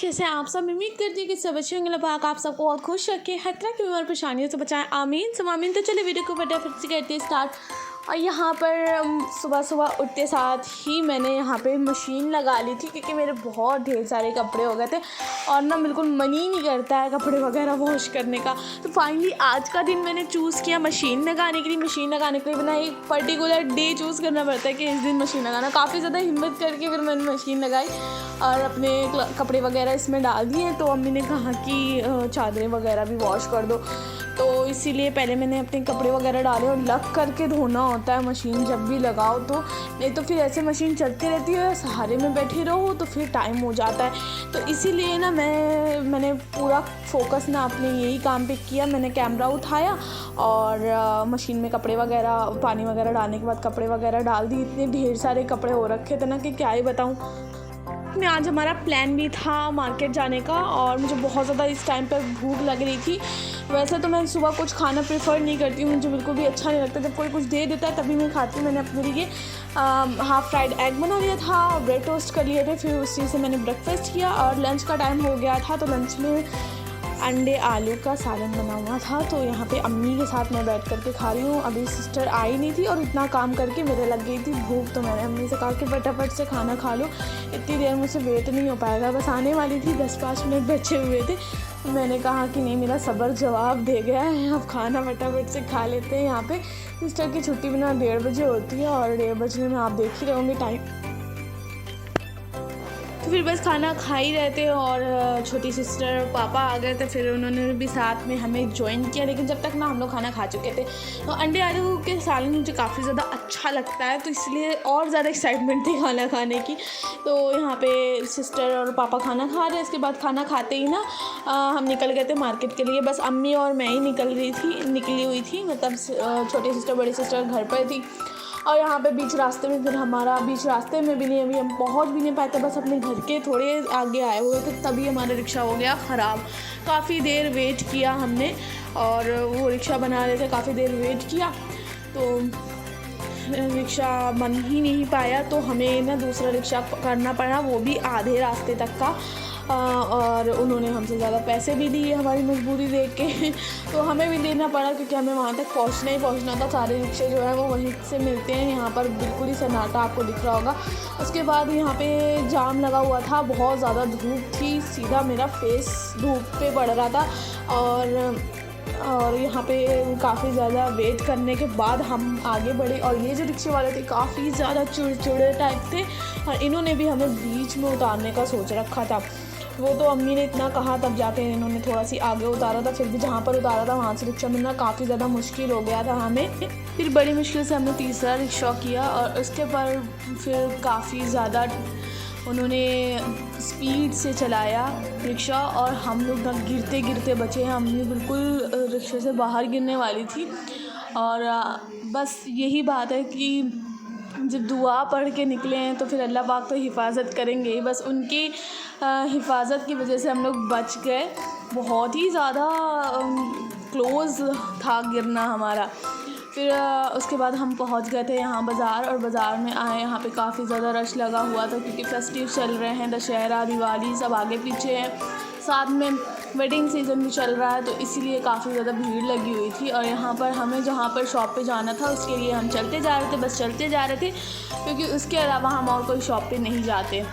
कैसे आप सब। उम्मीद करती हूँ कि सब अच्छे होंगे। पाक आप सबको बहुत खुश रखे, हर तरह की बीमार परेशानियों से बचाएं। आमीन सब आमीन। तो चलिए वीडियो को फटाफट से करते हैं स्टार्ट। और यहाँ पर सुबह सुबह उठते साथ ही मैंने यहाँ पे मशीन लगा ली थी, क्योंकि मेरे बहुत ढेर सारे कपड़े हो गए थे और ना बिल्कुल मन ही नहीं करता है कपड़े वगैरह वॉश करने का। तो फाइनली आज का दिन मैंने चूज़ किया मशीन लगाने के लिए। मशीन लगाने के लिए बिना एक पर्टिकुलर डे चूज़ करना पड़ता है कि इस दिन मशीन लगाना। काफ़ी ज़्यादा हिम्मत करके फिर मैंने मशीन लगाई और अपने कपड़े वगैरह इसमें डाल दिए। तो अम्मी ने कहा कि चादरें वगैरह भी वॉश कर दो, तो इसीलिए पहले मैंने अपने कपड़े वगैरह डाले। और लग करके धोना होता है मशीन जब भी लगाओ, तो नहीं तो फिर ऐसे मशीन चलती रहती है, सहारे में बैठी रहो तो फिर टाइम हो जाता है। तो इसीलिए ना मैंने पूरा फोकस ना अपने यही काम पे किया। मैंने कैमरा उठाया और मशीन में कपड़े वगैरह पानी वगैरह डालने के बाद कपड़े वगैरह डाल दी। इतने ढेर सारे कपड़े हो रखे थे ना कि क्या ही बताऊँ। में आज हमारा प्लान भी था मार्केट जाने का और मुझे बहुत ज़्यादा इस टाइम पर भूख लग रही थी। वैसे तो मैं सुबह कुछ खाना प्रेफर नहीं करती हूँ, मुझे बिल्कुल भी अच्छा नहीं लगता। जब कोई कुछ दे देता है तभी मैं खाती हूँ। मैंने अपने लिए हाफ़ फ्राइड एग बना लिया था, ब्रेड टोस्ट कर लिए थे, फिर उस चीज़ से मैंने ब्रेकफास्ट किया। और लंच का टाइम हो गया था, तो लंच में अंडे आलू का सालन बना हुआ था। तो यहाँ पे अम्मी के साथ मैं बैठ करके खा रही हूँ। अभी सिस्टर आई नहीं थी और इतना काम करके मेरे लग गई थी भूख, तो मैंने अम्मी से कहा कि फटाफट से खाना खा लो, इतनी देर मुझसे वेट नहीं हो पाएगा। बस आने वाली थी, 10-5 मिनट बचे हुए थे। मैंने कहा कि नहीं, मेरा सब्र जवाब दे गया है, अब खाना फटाफट से खा लेते हैं। यहाँ पे सिस्टर की छुट्टी बिना 1:30 बजे होती है और 1:30 बजने में आप देख ही रहे होंगे टाइम। तो फिर बस खाना खा ही रहे थे और छोटी सिस्टर और पापा आ गए थे, फिर उन्होंने भी साथ में हमें ज्वाइन किया। लेकिन जब तक ना हम लोग खाना खा चुके थे। तो अंडे आलू के सालन मुझे काफ़ी ज़्यादा अच्छा लगता है, तो इसलिए और ज़्यादा एक्साइटमेंट थी खाना खाने की। तो यहाँ पे सिस्टर और पापा खाना खा रहे हैं। इसके बाद खाना खाते ही ना हम निकल गए थे मार्केट के लिए। बस अम्मी और मैं ही निकली हुई थी, मतलब छोटी सिस्टर बड़ी सिस्टर घर पर थी। और यहाँ पे बीच रास्ते में भी नहीं, अभी हम पहुँच भी नहीं पाए थे। बस अपने घर के थोड़े आगे आए हुए थे, तभी हमारा रिक्शा हो गया ख़राब। काफ़ी देर वेट किया हमने और वो रिक्शा बना रहे थे, काफ़ी देर वेट किया तो रिक्शा बन ही नहीं पाया। तो हमें ना दूसरा रिक्शा करना पड़ा, वो भी आधे रास्ते तक का। और उन्होंने हमसे ज़्यादा पैसे भी दिए हमारी मजबूरी देख के तो हमें भी देना पड़ा, क्योंकि हमें वहाँ तक पहुँचना था। सारे रिक्शे जो है वो वहीं से मिलते हैं। यहाँ पर बिल्कुल ही सन्नाटा आपको दिख रहा होगा। उसके बाद यहाँ पे जाम लगा हुआ था, बहुत ज़्यादा धूप थी, सीधा मेरा फेस धूप पे पड़ रहा था। और यहाँ पे काफ़ी ज़्यादा वेट करने के बाद हम आगे बढ़े। और ये जो रिक्शे वाले थे काफ़ी ज़्यादा चिड़चिड़े टाइप थे और इन्होंने भी हमें बीच में उतारने का सोच रखा था। वो तो अम्मी ने इतना कहा तब जाके इन्होंने थोड़ा सी आगे उतारा था। फिर भी जहाँ पर उतारा था वहाँ से रिक्शा मिलना काफ़ी ज़्यादा मुश्किल हो गया था हमें। फिर बड़ी मुश्किल से हमने तीसरा रिक्शा किया और उसके पर फिर काफ़ी ज़्यादा उन्होंने स्पीड से चलाया रिक्शा और हम लोग ना गिरते गिरते बचे हैं। अम्मी बिल्कुल रिक्शे से बाहर गिरने वाली थी। और बस यही बात है कि जब दुआ पढ़ के निकले हैं तो फिर अल्लाह पाक तो हिफाजत करेंगे ही। बस उनकी हिफाजत की वजह से हम लोग बच गए। बहुत ही ज़्यादा क्लोज़ था गिरना हमारा। फिर उसके बाद हम पहुंच गए थे यहाँ बाज़ार, और बाज़ार में आए। यहाँ पे काफ़ी ज़्यादा रश लगा हुआ था, क्योंकि फेस्टिव चल रहे हैं, दशहरा दिवाली सब आगे पीछे हैं, साथ में वेडिंग सीज़न भी चल रहा है, तो इसीलिए काफ़ी ज़्यादा भीड़ लगी हुई थी। और यहाँ पर हमें जहाँ पर शॉप पे जाना था उसके लिए हम चलते जा रहे थे, बस चलते जा रहे थे, क्योंकि उसके अलावा हम और कोई शॉप पे नहीं जाते।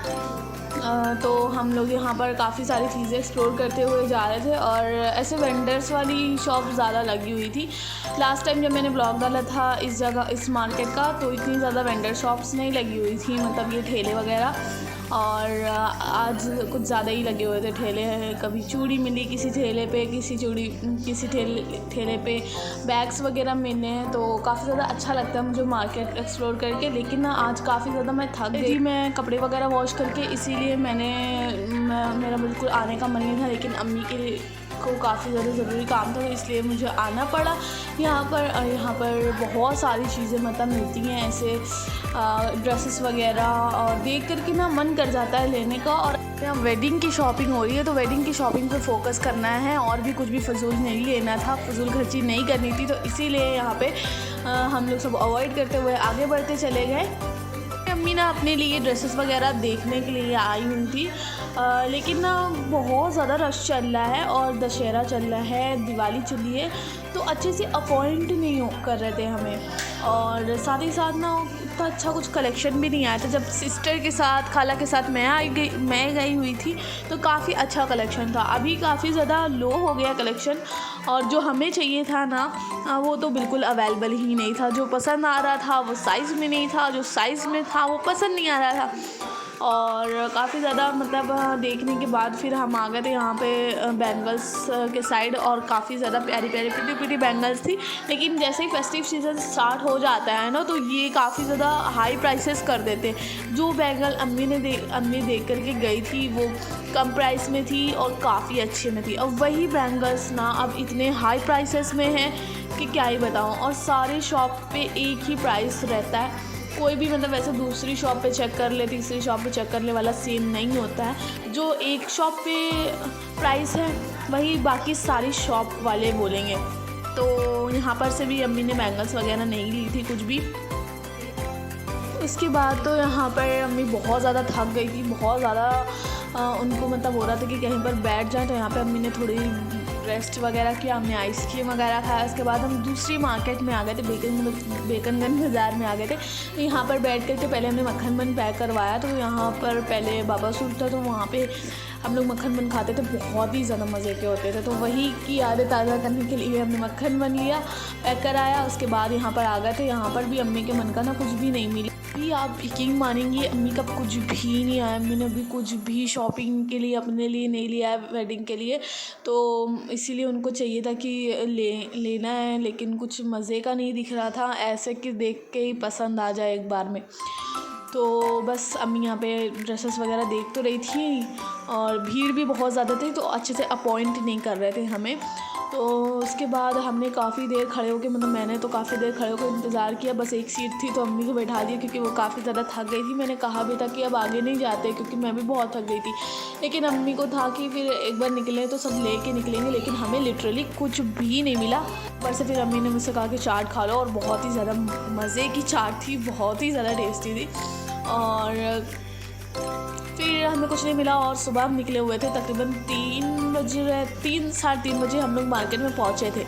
तो हम लोग यहाँ पर काफ़ी सारी चीज़ें एक्सप्लोर करते हुए जा रहे थे और ऐसे वेंडर्स वाली शॉप ज़्यादा लगी हुई थी। लास्ट टाइम जब मैंने ब्लॉग डाला था इस मार्केट का, तो इतनी ज़्यादा वेंडर शॉप्स नहीं लगी हुई थी, मतलब ये ठेले वगैरह। और आज कुछ ज़्यादा ही लगे हुए थे ठेले। कभी चूड़ी मिली किसी ठेले पे, किसी ठेले पे बैग्स वगैरह मिले हैं। तो काफ़ी ज़्यादा अच्छा लगता है मुझे मार्केट एक्सप्लोर करके। लेकिन ना आज काफ़ी ज़्यादा मैं थक गई थी, मैं कपड़े वगैरह वॉश करके, इसीलिए मेरा बिल्कुल आने का मन नहीं था। लेकिन अम्मी को काफ़ी ज़्यादा ज़रूरी काम था, तो इसलिए मुझे आना पड़ा यहाँ पर बहुत सारी चीज़ें मतलब मिलती हैं ऐसे ड्रेसेस वगैरह, और देख कर के ना मन कर जाता है लेने का। और यहाँ वेडिंग की शॉपिंग हो रही है, तो वेडिंग की शॉपिंग पे फोकस करना है और भी कुछ भी फजूल नहीं लेना था, फजूल खर्ची नहीं करनी थी। तो इसीलिए यहाँ पे हम लोग सब अवॉइड करते हुए आगे बढ़ते चले गए। अम्मी ना अपने लिए ड्रेसेस वगैरह देखने के लिए आई हुई थी, लेकिन ना बहुत ज़्यादा रश चल रहा है और दशहरा चल रहा है, दिवाली चली है, तो अच्छे से अपॉइंट नहीं कर रहे थे हमें। और साथ ही साथ ना उतना अच्छा कुछ कलेक्शन भी नहीं आया था। जब सिस्टर के साथ, खाला के साथ मैं गई हुई थी तो काफ़ी अच्छा कलेक्शन था। अभी काफ़ी ज़्यादा लो हो गया कलेक्शन, और जो हमें चाहिए था ना वो तो बिल्कुल अवेलेबल ही नहीं था। जो पसंद आ रहा था वो साइज़ में नहीं था, जो साइज़ में था वो पसंद नहीं आ रहा था। और काफ़ी ज़्यादा मतलब देखने के बाद फिर हम आ गए थे यहाँ पे बैंगल्स के साइड, और काफ़ी ज़्यादा प्यारी प्यारी प्रिटी बैंगल्स थी। लेकिन जैसे ही फेस्टिव सीज़न स्टार्ट हो जाता है ना, तो ये काफ़ी ज़्यादा हाई प्राइसेस कर देते। जो बैंगल अम्मी देख करके गई थी वो कम प्राइस में थी और काफ़ी अच्छे में थी, और वही बैंगल्स ना अब इतने हाई प्राइसेस में हैं कि क्या ही बताऊँ। और सारे शॉप पे एक ही प्राइस रहता है, कोई भी मतलब वैसे दूसरी शॉप पे चेक कर ले, तीसरी शॉप पे चेक करने वाला सेम नहीं होता है। जो एक शॉप पे प्राइस है वही बाकी सारी शॉप वाले बोलेंगे। तो यहाँ पर से भी अम्मी ने बैंगल्स वगैरह नहीं ली थी कुछ भी। उसके बाद तो यहाँ पर अम्मी बहुत ज़्यादा थक गई थी, बहुत ज़्यादा उनको मतलब हो रहा था कि कहीं पर बैठ जाए। तो यहाँ पे अम्मी ने थोड़ी रेस्ट वगैरह किया, हमने आइसक्रीम वगैरह खाया। उसके बाद हम दूसरी मार्केट में आ गए थे, बेकनगंज बाज़ार में आ गए थे। तो यहाँ पर बैठ कर के पहले हमने मक्खन बन पैक करवाया। तो यहाँ पर पहले बाबा सूट था, तो वहाँ पे हम लोग मक्खन बन खाते थे, बहुत ही ज़्यादा मज़े के होते थे। तो वही की यादें ताज़ा करने के लिए हमने मक्खन बन लिया, पैक कराया। उसके बाद यहाँ पर आ गए थे। यहाँ पर भी अम्मी के मन का ना कुछ भी नहीं मिला। अभी आप यकीन मानेंगी, अम्मी का कुछ भी नहीं आया। अम्मी ने अभी कुछ भी शॉपिंग के लिए अपने लिए नहीं लिया है वेडिंग के लिए, तो इसीलिए उनको चाहिए था कि लेना है, लेकिन कुछ मज़े का नहीं दिख रहा था, ऐसे कि देख के ही पसंद आ जाए एक बार में। तो बस अम्मी यहाँ पे ड्रेसेस वगैरह देख तो रही थी, और भीड़ भी बहुत ज़्यादा थी, तो अच्छे से अपॉइंट नहीं कर रहे थे हमें। तो उसके बाद हमने काफ़ी देर खड़े होकर, मतलब मैंने तो काफ़ी देर खड़े होकर इंतज़ार किया। बस एक सीट थी तो अम्मी को बैठा दिया, क्योंकि वो काफ़ी ज़्यादा थक गई थी। मैंने कहा भी था कि अब आगे नहीं जाते, क्योंकि मैं भी बहुत थक गई थी। लेकिन अम्मी को था कि फिर एक बार निकले तो सब लेके निकलेंगे, लेकिन हमें लिटरली कुछ भी नहीं मिला। ऊपर से फिर अम्मी ने मुझसे कहा कि चाट खा लो, और बहुत ही ज़्यादा मज़े की चाट थी, बहुत ही ज़्यादा टेस्टी थी। और फिर हमें कुछ नहीं मिला, और सुबह हम निकले हुए थे तकरीबन 3 साढ़े 3 बजे हम लोग मार्केट में पहुँचे थे।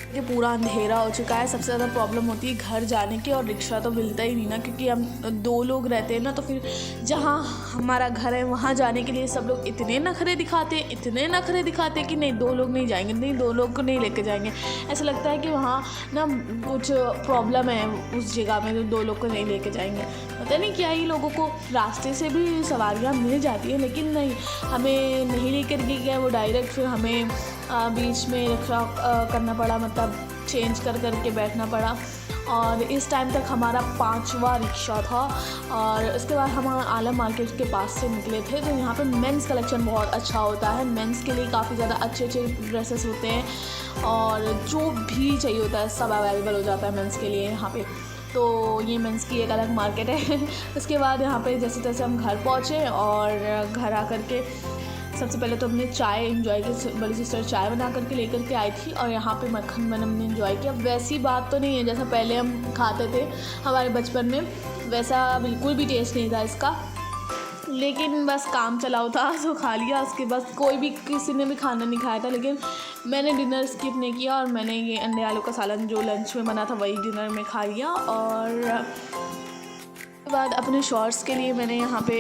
कि पूरा अंधेरा हो चुका है। सबसे ज़्यादा प्रॉब्लम होती है घर जाने की, और रिक्शा तो मिलता ही नहीं ना, क्योंकि हम 2 लोग रहते हैं ना। तो फिर जहाँ हमारा घर है वहाँ जाने के लिए सब लोग इतने नखरे दिखाते हैं कि नहीं 2 लोग नहीं जाएंगे, नहीं 2 लोग को नहीं लेके जाएंगे। ऐसा लगता है कि वहाँ ना कुछ प्रॉब्लम है उस जगह में, तो 2 लोग को नहीं लेके जाएंगे। पता नहीं क्या ही, लोगों को रास्ते से भी सवारियाँ मिल जाती है, लेकिन नहीं, हमें नहीं लेकर के गया वो डायरेक्ट। फिर हमें बीच में रिक्शा करना पड़ा, मतलब चेंज कर के बैठना पड़ा। और इस टाइम तक हमारा 5वां रिक्शा था। और उसके बाद हम आलम मार्केट के पास से निकले थे। तो यहाँ पे मेंस कलेक्शन बहुत अच्छा होता है, मेंस के लिए काफ़ी ज़्यादा अच्छे ड्रेसेस होते हैं, और जो भी चाहिए होता है सब अवेलेबल हो जाता है मेंस के लिए यहाँ पे। तो ये मेंस की एक अलग मार्केट है। उसके बाद यहाँ पे जैसे तैसे हम घर पहुँचे, और घर आकर के सबसे पहले तो हमने चाय एंजॉय की। बड़ी सिस्टर चाय बना करके लेकर के आई थी, और यहाँ पे मक्खन बन हमने एंजॉय किया। वैसी बात तो नहीं है जैसा पहले हम खाते थे हमारे बचपन में, वैसा बिल्कुल भी टेस्ट नहीं था इसका, लेकिन बस काम चलाओ था तो खा लिया। उसके बाद कोई भी किसी ने भी खाना नहीं खाया था, लेकिन मैंने डिनर स्किप नहीं किया, और मैंने ये अंडे आलू का सालन जो लंच में बना था वही डिनर में खा लिया। और उसके बाद अपने शॉर्ट्स के लिए मैंने यहाँ पे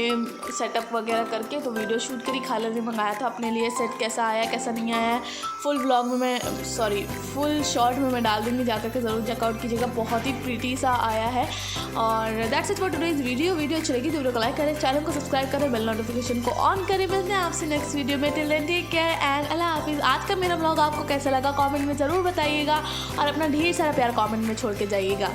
सेटअप वगैरह करके तो वीडियो शूट करी। खाला ने मंगाया था अपने लिए सेट, कैसा आया कैसा नहीं आया है फुल शॉर्ट में मैं डाल दूँगी, जाकर के ज़रूर चेकआउट कीजिएगा। बहुत ही प्रीटी सा आया है। और that's it for today's video अच्छी लगी तो वीडियो को लाइक करें, चैनल को सब्सक्राइब करें, बेल नोटिफिकेशन को ऑन करें। मिलते हैं आपसे नेक्स्ट वीडियो में। Till then take care and Allah हाफिज़। आज का मेरा ब्लॉग आपको कैसा लगा कमेंट में ज़रूर बताइएगा, और अपना ढेर सारा प्यार कमेंट में छोड़ के जाइएगा।